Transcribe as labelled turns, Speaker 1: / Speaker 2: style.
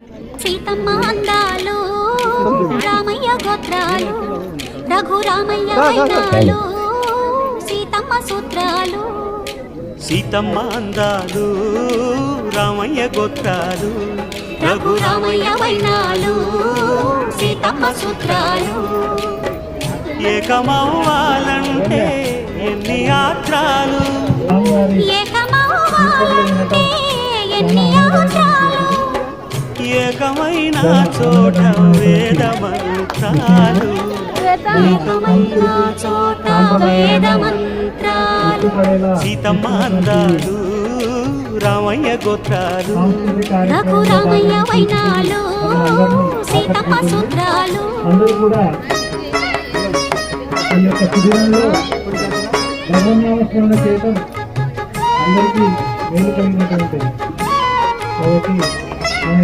Speaker 1: సీతమ్మ అందాలు రామయ్య గోత్రాలు రఘురామయ్య వైనాలు సీతమ్మ సూత్రాలు.
Speaker 2: సీతమ్మ అందాలు రామయ్య గోత్రాలు
Speaker 1: రఘురామయ్య వైనాలు సీతమ్మ సూత్రాలు.
Speaker 2: ఏకమవ్వాలంటే ఎన్ని యాత్రాలు
Speaker 1: ఏకమవ్వాలంటే ఎన్ని యాత్రాలు
Speaker 2: ఏకమైన చోట వేద మంత్రాలు
Speaker 1: ఏకమైన చోట వేద మంత్రాలు.
Speaker 2: సీతమ్మ అందాలు రామయ్య గోత్రాలు
Speaker 1: రఘురామయ్య వైనాలు సీతమ్మ సూత్రాలు.
Speaker 3: అందరూ కూడా ఈ యొక్క శిబిరంలో భగవన్నామస్మరణ చేయడం అందరికీ మేలు కలిగినటువంటిది కాబట్టి మన